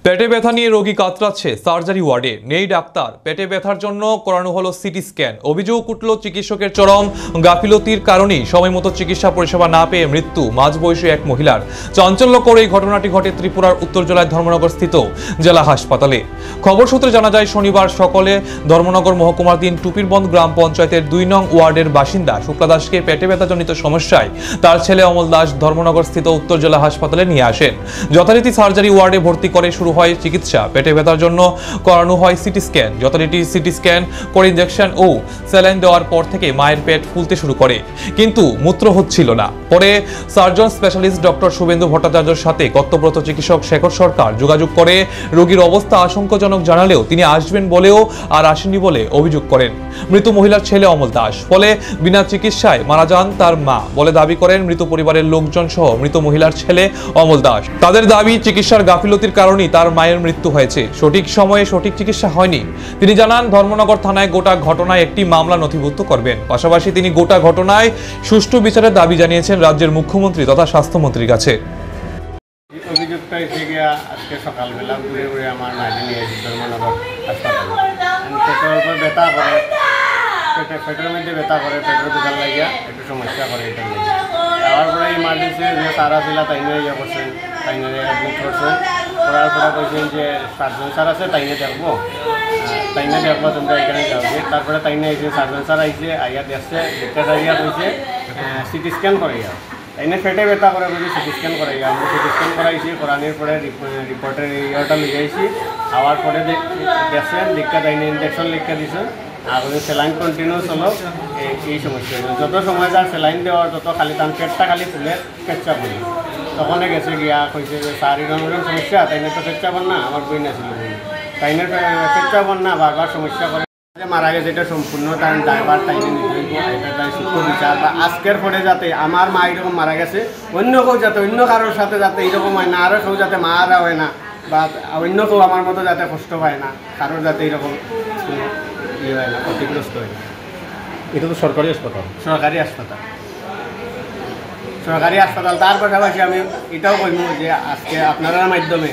পেটে ব্যথা নিয়ে রোগী কাতরাচ্ছে সার্জারি ওয়ার্ডে, নেই ডাক্তার। পেটে ব্যথার জন্য করানো হলো সিটি স্ক্যান। অভিযোগ উঠল চিকিৎসকের চরম গাফিলতির কারণেই সময়মতো চিকিৎসা পরিষেবা না পেয়ে মৃত্যু মাঝবয়সী এক মহিলার। চাঞ্চল্যকর এই ঘটনাটি ঘটে ত্রিপুরার উত্তর জেলায় ধর্মনগর স্থিত জেলা হাসপাতালে। খবর সূত্রে জানা যায়, শনিবার সকালে ধর্মনগর মহকুমাধীন টুপিরবন্ধ গ্রাম পঞ্চায়েতের ২ নং ওয়ার্ডের বাসিন্দা শুক্লা দাসকে পেটে ব্যথাজনিত সমস্যায় তার ছেলে অমল দাস ধর্মনগর স্থিত উত্তর জেলা হাসপাতালে নিয়ে আসেন। যথারীতি সার্জারি ওয়ার্ডে ভর্তি করে শুরু হয় চিকিৎসা। পেটে ব্যথার জন্য করানো হয় সিটি স্ক্যান। যথারীতি সিটি স্ক্যান করে ইনজেকশন ও স্যালাইন দেওয়ার পর থেকে মায়ের পেট ফুলতে শুরু করে, কিন্তু মূত্র হচ্ছিল না। পরে সার্জন স্পেশালিস্ট ডক্টর শুভেন্দু ভট্টাচার্যের সাথে কর্তব্যরত চিকিৎসক শেখর সরকার যোগাযোগ করে রোগীর অবস্থা আশঙ্কাজনক জানালেও তিনি আসবেন বলেও আর আসেননি বলে অভিযোগ করেন মৃত মহিলার ছেলে অমল দাস। ফলে বিনা চিকিৎসায় মারা যান তার মা বলে দাবি করেন মৃত পরিবারের লোকজন সহ মৃত মহিলার ছেলে অমল দাস। তাদের দাবি, চিকিৎসার গাফিলতির কারণেই তার মায়ের মৃত্যু হয়েছে, সঠিক সময়ে সঠিক চিকিৎসা হয়নি। তিনি জানান, ধর্মনগর থানায় গোটা ঘটনায় একটি মামলা নথিভুক্ত করবেন। পাশাপাশি তিনি গোটা ঘটনায় সুষ্ঠু বিচারের দাবি জানিয়েছেন রাজ্যের মুখ্যমন্ত্রী তথা স্বাস্থ্যমন্ত্রীর কাছে। অভিযোগটা এসে গিয়া আজকে সকালবেলা ঘুরে ঘুরে আমার মাঝে নিয়ে এসেছি ধর্মনগর হাসপাতালে। পেটের উপর ব্যথা করে, পেটের মধ্যে ব্যথা করে, পেটের দোকান লাগিয়া একটু সমস্যা করে। এটা যাওয়ার পরে ইমার্জেন্সি যে সারা ছিল তাই নিয়ে ইয়ে করছেন, তাই নিয়ে অ্যাডমিট করছেন। করার পরে কইছেন যে সার্জন স্যার আছে, তাই নিয়ে দেখবো, তোমরা এখানে যাও। তারপরে তাই নিয়ে এসে সার্জন স্যার আইসে, আইয়া দেখছে, দেখতে যাইয়া কইছে সিটি স্ক্যান করে যাও। তাইনে পেটে ব্যথা করে বলে সিটি স্ক্যান করে যাও। আমরা সিটি স্ক্যান করাইছি, করানোর পরে রিপোর্টের ইয়েটা লিখাইছি। আওয়ার পরে দেখছেন, লিখতে তাইনে ইনজেকশন লিখতে দিছেন। আর স্যালাইন কন্টিনিউ চলো। এই সমস্যা যত সময় যার স্যালাইন দেওয়ার তত খালি তার পেটটা খালি ফুলে পেচ্চা পড়ি। তখনই গেছে গিয়া কইছে যে স্যার এরকম সমস্যা, তাইনে তো পেচ্চা বন না, আমার বই না ছিল বই, তাইনে পেচ্চা বন না, বারবার সমস্যা করে মারা গেছে। এটা সম্পূর্ণ তার ড্রাইভার তাইনে নিতে হইব। এটা তাই সূক্ষ্ম বিচার বা আজকের পরে যাতে আমার মা এরকম মারা গেছে, অন্য কেউ যাতে অন্য কারোর সাথে যাতে এরকম হয় না, আরও কেউ যাতে মারা হয় না, বা অন্য কেউ আমার মতো যাতে কষ্ট পায় না, কারোর যাতে এরকম ইয়ে হয় না, ক্ষতিগ্রস্ত হয় না। এটা তো সরকারি হাসপাতাল। তার পাশাপাশি আমি এটাও বলবো যে আজকে আপনার মাধ্যমে